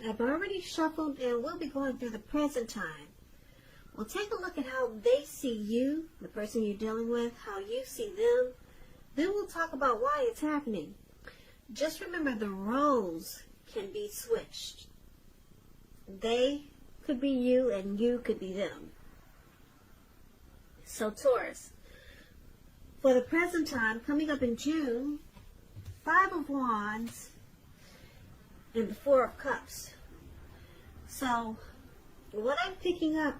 I've already shuffled and we'll be going through the present time. We'll take a look at how they see you, the person you're dealing with, how you see them. Then we'll talk about why it's happening. Just remember, the roles can be switched. They could be you and you could be them. So Taurus, for the present time, coming up in June, 5 of Wands and the 4 of Cups. So what I'm picking up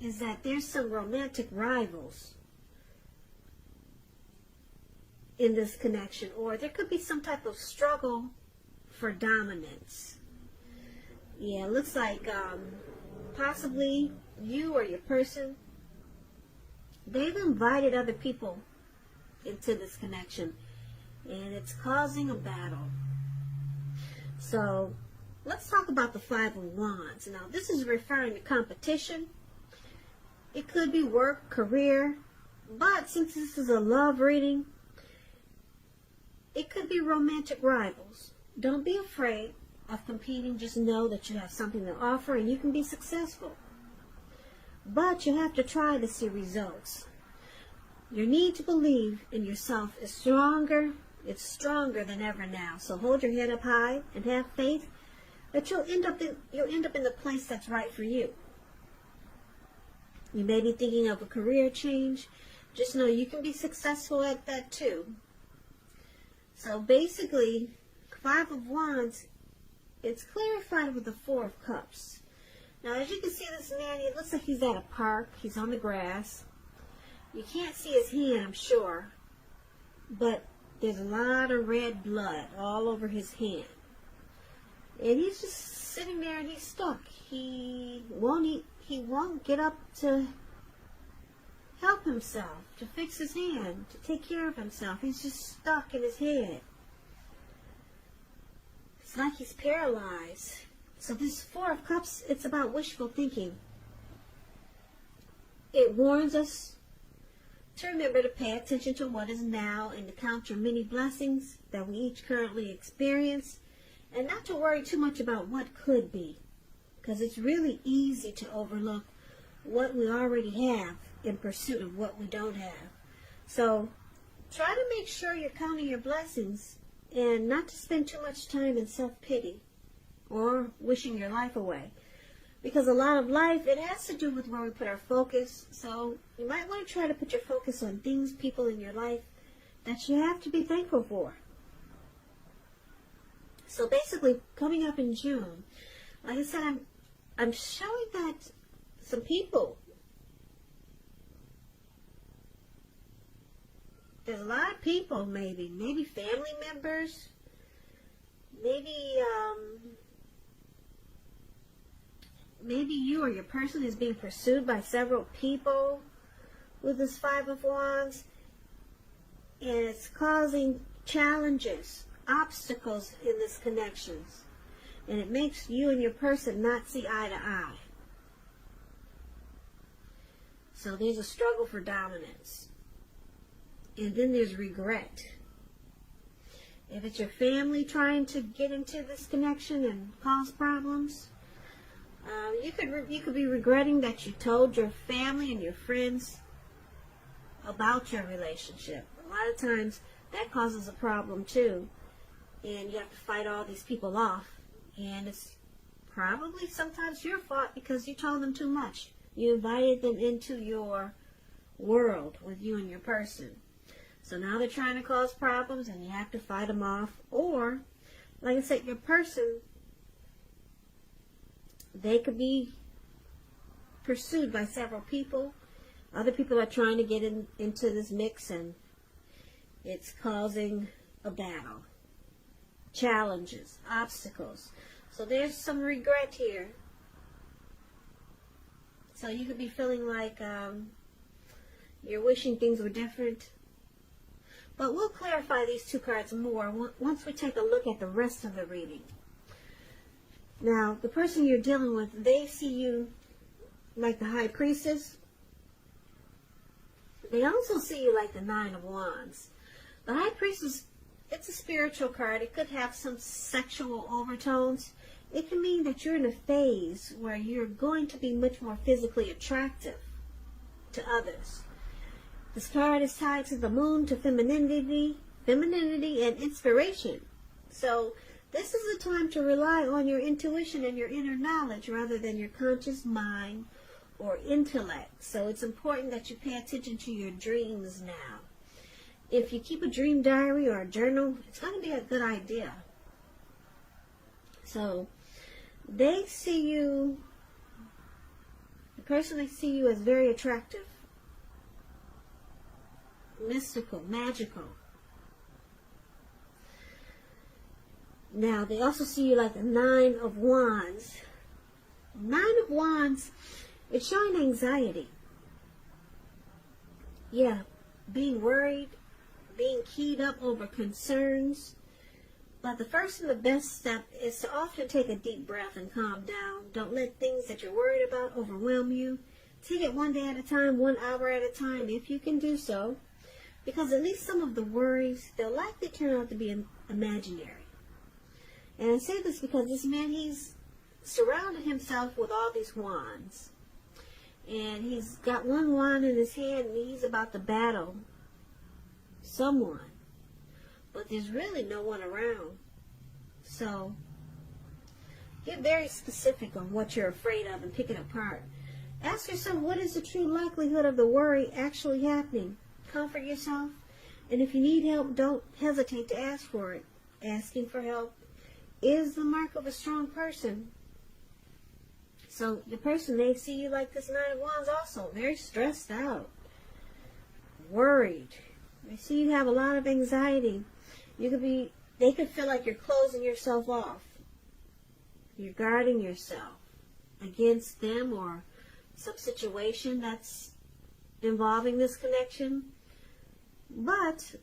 is that there's some romantic rivals in this connection, or there could be some type of struggle for dominance. Yeah, it looks like possibly you or your person, they've invited other people into this connection, and it's causing a battle. So let's talk about the 5 of Wands. Now, this is referring to competition. It could be work, career, but since this is a love reading, it could be romantic rivals. Don't be afraid of competing. Just know that you have something to offer and you can be successful. But you have to try to see results. Your need to believe in yourself is stronger. It's stronger than ever now. So hold your head up high and have faith that you'll end up in the place that's right for you. You may be thinking of a career change. Just know you can be successful at that too. So basically, 5 of Wands, it's clarified with the 4 of Cups. Now, as you can see, this man, it looks like he's at a park. He's on the grass. You can't see his hand, I'm sure, but there's a lot of red blood all over his hand. And he's just sitting there and he's stuck. He won't get up to help himself, to fix his hand, to take care of himself. He's just stuck in his head. It's like he's paralyzed. So this 4 of Cups, it's about wishful thinking. It warns us to remember to pay attention to what is now and to count your many blessings that we each currently experience, and not to worry too much about what could be, because it's really easy to overlook what we already have in pursuit of what we don't have. So try to make sure you're counting your blessings and not to spend too much time in self-pity or wishing your life away. Because a lot of life, it has to do with where we put our focus. So you might want to try to put your focus on things, people in your life that you have to be thankful for. So basically, coming up in June, like I said, I'm showing that some people, there's a lot of people, maybe family members, maybe you or your person is being pursued by several people with this 5 of Wands, and it's causing challenges, obstacles in this connections, and it makes you and your person not see eye to eye. So there's a struggle for dominance, and then there's regret. If it's your family trying to get into this connection and cause problems, you could be regretting that you told your family and your friends about your relationship. A lot of times that causes a problem too, and you have to fight all these people off, and it's probably sometimes your fault because you told them too much. You invited them into your world with you and your person. So now they're trying to cause problems and you have to fight them off. Or, like I said, your person, they could be pursued by several people. Other people are trying to get into this mix, and it's causing a battle. Challenges, obstacles. So there's some regret here. So you could be feeling like you're wishing things were different. But we'll clarify these 2 cards more once we take a look at the rest of the reading. Now, the person you're dealing with, they see you like the High Priestess. They also see you like the 9 of Wands. The High Priestess it's a spiritual card. It could have some sexual overtones. It can mean that you're in a phase where you're going to be much more physically attractive to others. This card is tied to the moon, to femininity and inspiration. So this is a time to rely on your intuition and your inner knowledge rather than your conscious mind or intellect. So it's important that you pay attention to your dreams now. If you keep a dream diary or a journal, it's going to be a good idea. So they see you, the person they see you as very attractive, mystical, magical. Now, they also see you like the 9 of Wands. 9 of Wands, it's showing anxiety. Yeah, being worried, being keyed up over concerns. But the first and the best step is to often take a deep breath and calm down. Don't let things that you're worried about overwhelm you. Take it one day at a time, 1 hour at a time, if you can do so. Because at least some of the worries, they'll likely turn out to be imaginary. And I say this because this man, he's surrounded himself with all these wands. And he's got one wand in his hand and he's about to battle someone. But there's really no one around. So get very specific on what you're afraid of and pick it apart. Ask yourself, what is the true likelihood of the worry actually happening? Comfort yourself. And if you need help, don't hesitate to ask for it. Asking for help is the mark of a strong person. So the person, they see you like this 9 of Wands also, very stressed out, worried. They see you have a lot of anxiety. They could feel like you're closing yourself off. You're guarding yourself against them or some situation that's involving this connection. But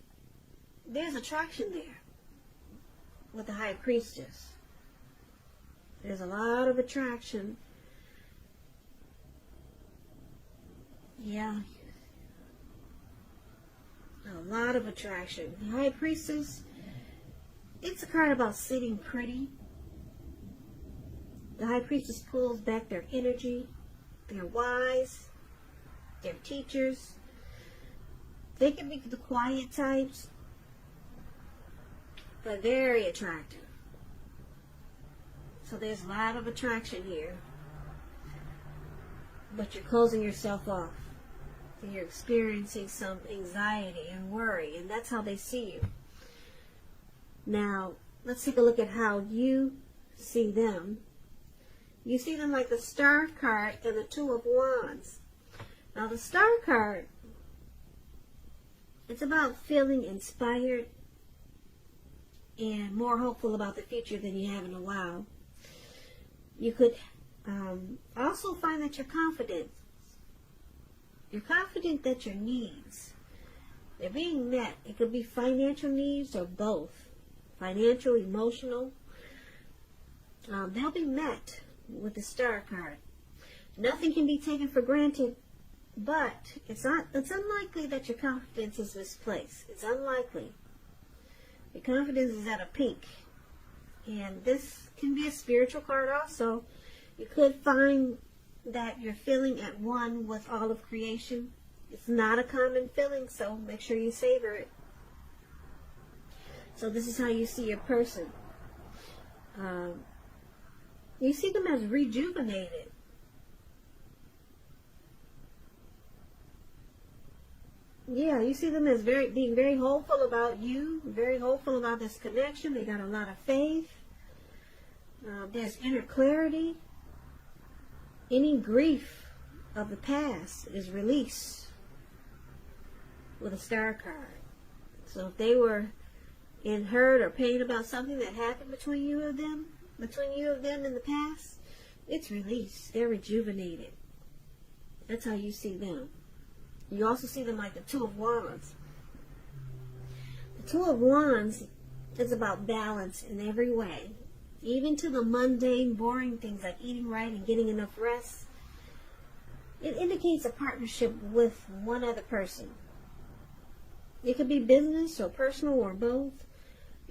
there's attraction there with the High Priestess. There's a lot of attraction. Yeah. A lot of attraction. The High Priestess, it's a card about sitting pretty. The High Priestess pulls back their energy. They're wise. They're teachers. They can be the quiet types, but very attractive. So there's a lot of attraction here. But you're closing yourself off. You're experiencing some anxiety and worry, and that's how they see you. Now, let's take a look at how you see them. You see them like the Star card and the 2 of Wands. Now, the Star card, it's about feeling inspired and more hopeful about the future than you have in a while. You could also find that you're confident. You're confident that your needs, they're being met. It could be financial needs or both. Financial, emotional. They'll be met with the Star card. Nothing can be taken for granted, but it's unlikely that your confidence is misplaced. It's unlikely. Your confidence is at a peak. And this can be a spiritual card also. You could find that you're feeling at one with all of creation. It's not a common feeling, so make sure you savor it. So this is how you see your person. You see them as rejuvenated. Yeah, you see them as being very hopeful about you, very hopeful about this connection. They got a lot of faith. There's inner clarity. Any grief of the past is released with a Star card. So if they were in hurt or pain about something that happened between you and them in the past, it's released. They're rejuvenated. That's how you see them. You also see them like the 2 of Wands. The 2 of Wands is about balance in every way. Even to the mundane, boring things like eating right and getting enough rest. It indicates a partnership with one other person. It could be business or personal or both.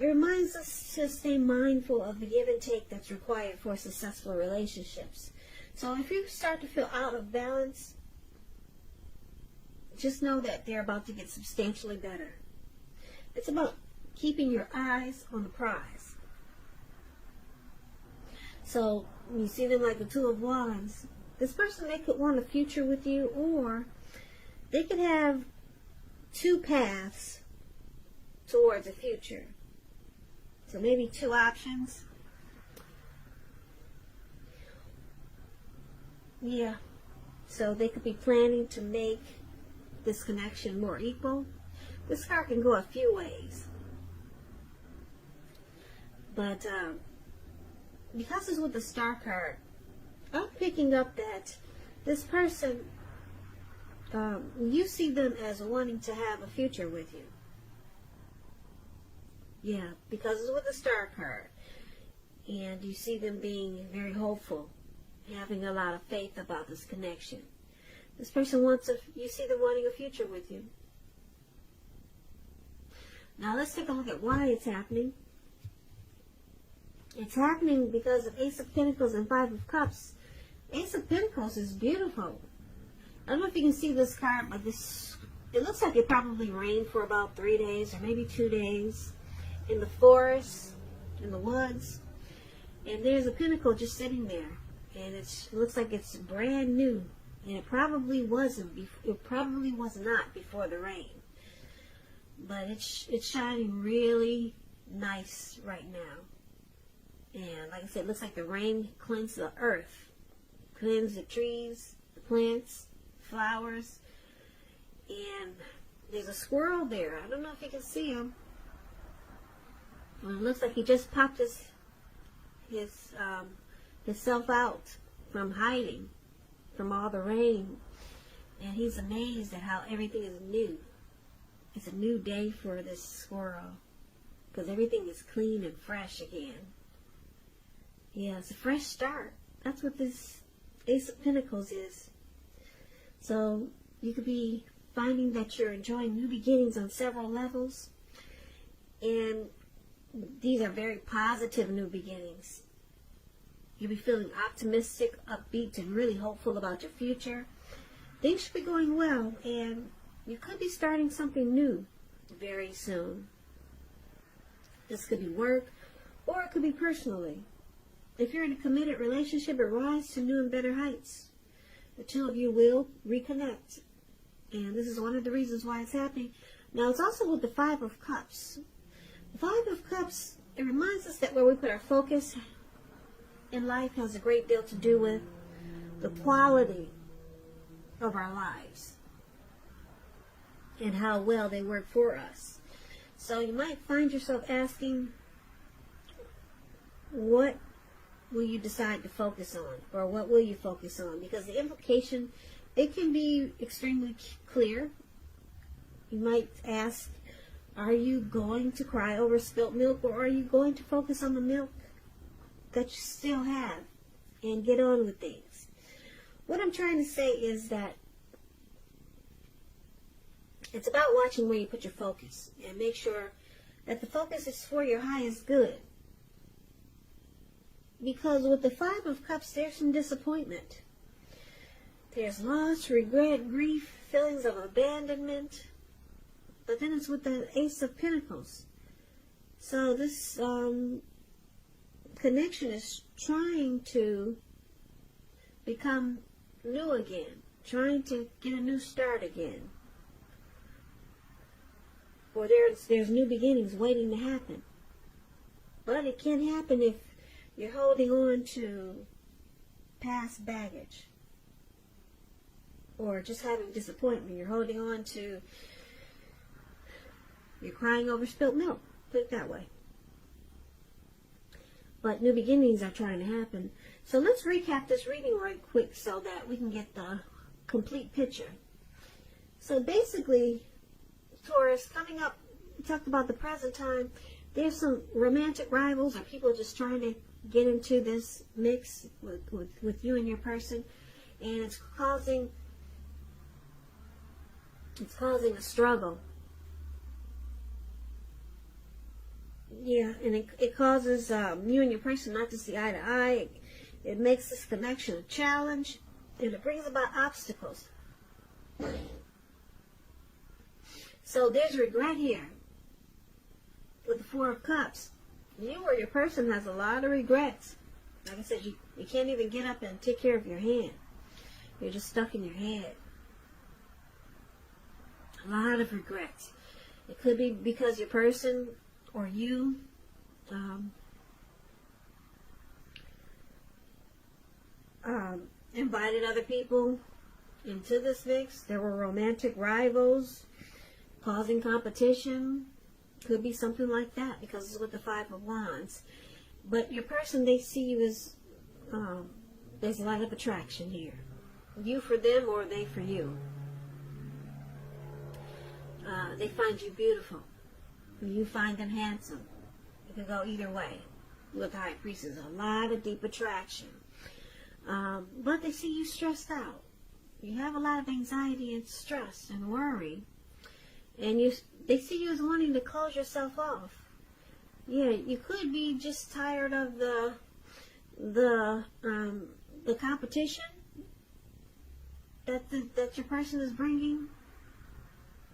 It reminds us to stay mindful of the give and take that's required for successful relationships. So if you start to feel out of balance, just know that they're about to get substantially better. It's about keeping your eyes on the prize. So you see them like the Two of Wands. This person, they could want a future with you, or they could have two paths towards a future. So maybe two options. Yeah. So they could be planning to make this connection more equal. This card can go a few ways. But because it's with the Star card, I'm picking up that this person, you see them as wanting to have a future with you. Yeah, because it's with the Star card. And you see them being very hopeful, having a lot of faith about this connection. This person you see them wanting a future with you. Now let's take a look at why it's happening. It's happening because of Ace of Pentacles and Five of Cups. Ace of Pentacles is beautiful. I don't know if you can see this card, but it looks like it probably rained for about 3 days or maybe 2 days in the forest, in the woods. And there's a pentacle just sitting there. And it looks like it's brand new. And it probably wasn't. It probably was not before the rain. But it's shining really nice right now. And like I said, it looks like the rain cleansed the earth. Cleansed the trees, the plants, flowers. And there's a squirrel there. I don't know if you can see him. Well, it looks like he just popped himself out from hiding from all the rain. And he's amazed at how everything is new. It's a new day for this squirrel. Because everything is clean and fresh again. Yeah, it's a fresh start. That's what this Ace of Pentacles is. So you could be finding that you're enjoying new beginnings on several levels. And these are very positive new beginnings. You'll be feeling optimistic, upbeat, and really hopeful about your future. Things should be going well, and you could be starting something new very soon. This could be work, or it could be personally. If you're in a committed relationship, it rises to new and better heights. The two of you will reconnect. And this is one of the reasons why it's happening. Now, it's also with the Five of Cups. The Five of Cups, it reminds us that where we put our focus in life has a great deal to do with the quality of our lives and how well they work for us. So you might find yourself asking, what will you decide to focus on? Or what will you focus on? Because the implication, it can be extremely clear. You might ask, are you going to cry over spilt milk, or are you going to focus on the milk that you still have and get on with things? What I'm trying to say is that it's about watching where you put your focus and make sure that the focus is for your highest good. Because with the Five of Cups, there's some disappointment. There's loss, regret, grief, feelings of abandonment. But then it's with the Ace of Pentacles. So this connection is trying to become new again. Trying to get a new start again. Or there's new beginnings waiting to happen. But it can't happen if you're holding on to past baggage. Or just having disappointment. You're holding on to... You're crying over spilt milk. Put it that way. But new beginnings are trying to happen. So let's recap this reading right quick so that we can get the complete picture. So basically, Taurus, coming up, we talked about the present time. There's some romantic rivals or people just trying to get into this mix with you and your person. And it's causing a struggle. Yeah, and it causes you and your person not to see eye to eye. It makes this connection a challenge, and it brings about obstacles. So there's regret here with the Four of Cups. You or your person has a lot of regrets. Like I said, you can't even get up and take care of your hand. You're just stuck in your head. A lot of regrets. It could be because your person or you invited other people into this mix. There were romantic rivals causing competition. Could be something like that because it's with the Five of Wands. But your person, they see you as, there's a lot of attraction here. You for them or they for you. They find you beautiful. You find them handsome. It can go either way. With High Priestess, a lot of deep attraction. But they see you stressed out. You have a lot of anxiety and stress and worry. And they see you as wanting to close yourself off. Yeah, you could be just tired of the competition that your person is bringing,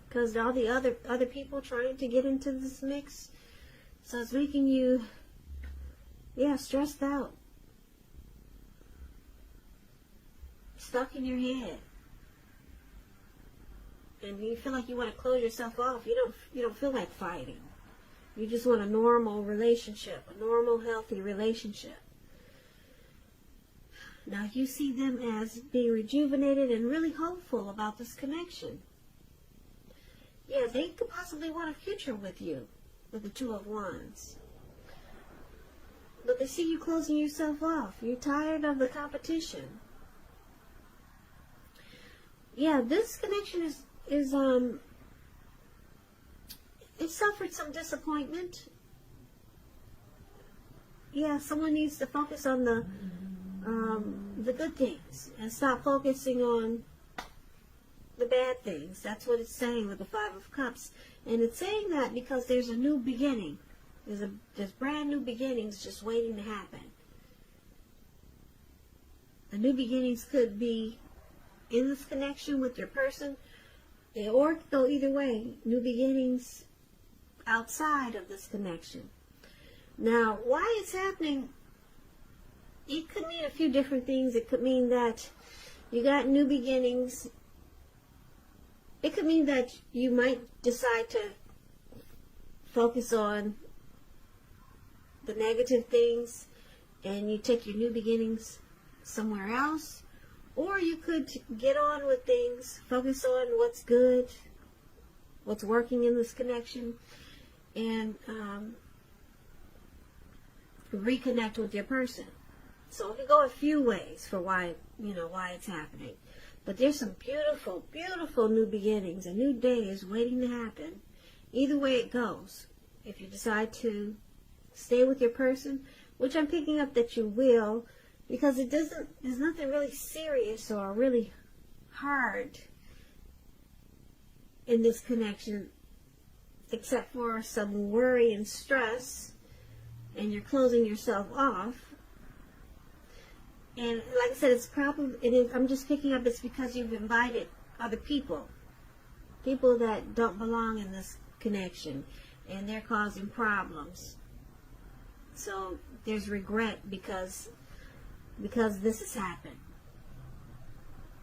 because all the other people trying to get into this mix. So it's making you, stressed out, stuck in your head. And you feel like you want to close yourself off. You don't feel like fighting. You just want a normal relationship, a normal, healthy relationship. Now you see them as being rejuvenated and really hopeful about this connection. Yeah, they could possibly want a future with you, with the Two of Wands. But they see you closing yourself off. You're tired of the competition. Yeah, this connection is it suffered some disappointment. Yeah, someone needs to focus on the good things and stop focusing on the bad things. That's what it's saying with the Five of Cups. And it's saying that because there's a new beginning. There's brand new beginnings just waiting to happen. The new beginnings could be in this connection with your person, or it could go either way. New beginnings outside of this connection. Now, why it's happening, it could mean a few different things. It could mean that you got new beginnings. It could mean that you might decide to focus on the negative things and you take your new beginnings somewhere else. Or you could get on with things, focus on what's good, what's working in this connection, and reconnect with your person. So it could go a few ways for why it's happening. But there's some beautiful, beautiful new beginnings. A new day is waiting to happen. Either way it goes. If you decide to stay with your person, which I'm picking up that you will, because there's nothing really serious or really hard in this connection except for some worry and stress, and you're closing yourself off. And like I said, I'm just picking up it's because you've invited other people that don't belong in this connection, and they're causing problems. So there's regret because this has happened.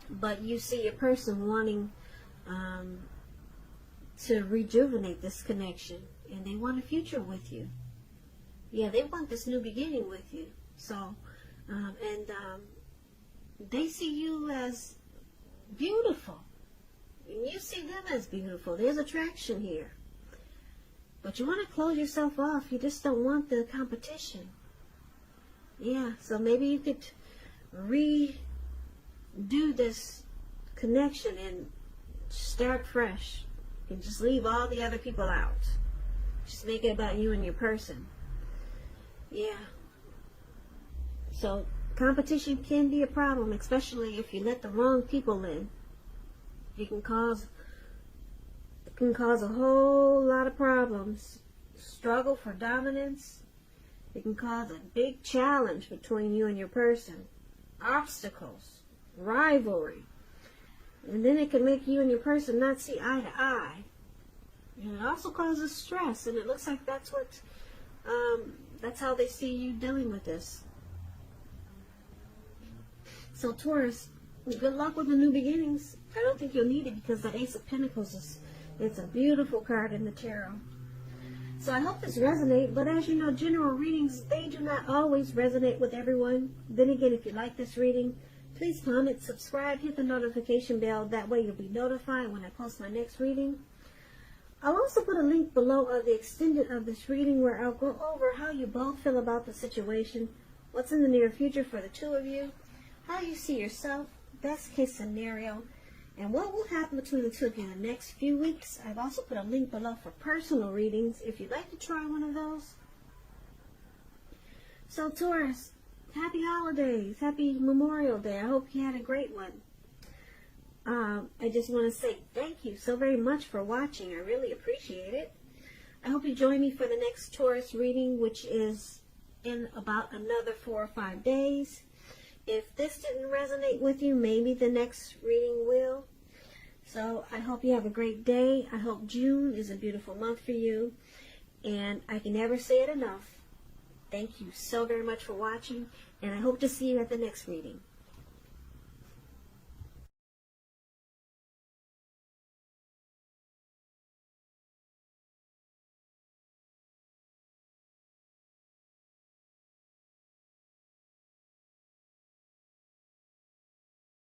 But you see a person wanting to rejuvenate this connection, and they want a future with you. Yeah, they want this new beginning with you. So, they see you as beautiful. And you see them as beautiful. There's attraction here. But you want to close yourself off. You just don't want the competition. Yeah, so maybe you could redo this connection and start fresh. And just leave all the other people out. Just make it about you and your person. Yeah. So competition can be a problem, especially if you let the wrong people in. It can cause a whole lot of problems struggle for dominance. It can cause a big challenge between you and your person. Obstacles, rivalry. And then it can make you and your person not see eye to eye. And it also causes stress, and it looks like that's how they see you dealing with this. So Taurus, good luck with the new beginnings. I don't think you'll need it because the Ace of Pentacles it's a beautiful card in the tarot. So I hope this resonates, but as you know, general readings, they do not always resonate with everyone. Then again, if you like this reading, please comment, subscribe, hit the notification bell. That way you'll be notified when I post my next reading. I'll also put a link below of the extended of this reading where I'll go over how you both feel about the situation, what's in the near future for the two of you, how you see yourself, best case scenario, and what will happen between the two of you in the next few weeks. I've also put a link below for personal readings if you'd like to try one of those. So Taurus, happy holidays, happy Memorial Day. I hope you had a great one. I just want to say thank you so very much for watching. I really appreciate it. I hope you join me for the next Taurus reading, which is in about another 4 or 5 days. If this didn't resonate with you, maybe the next reading will. So I hope you have a great day. I hope June is a beautiful month for you. And I can never say it enough. Thank you so very much for watching. And I hope to see you at the next reading.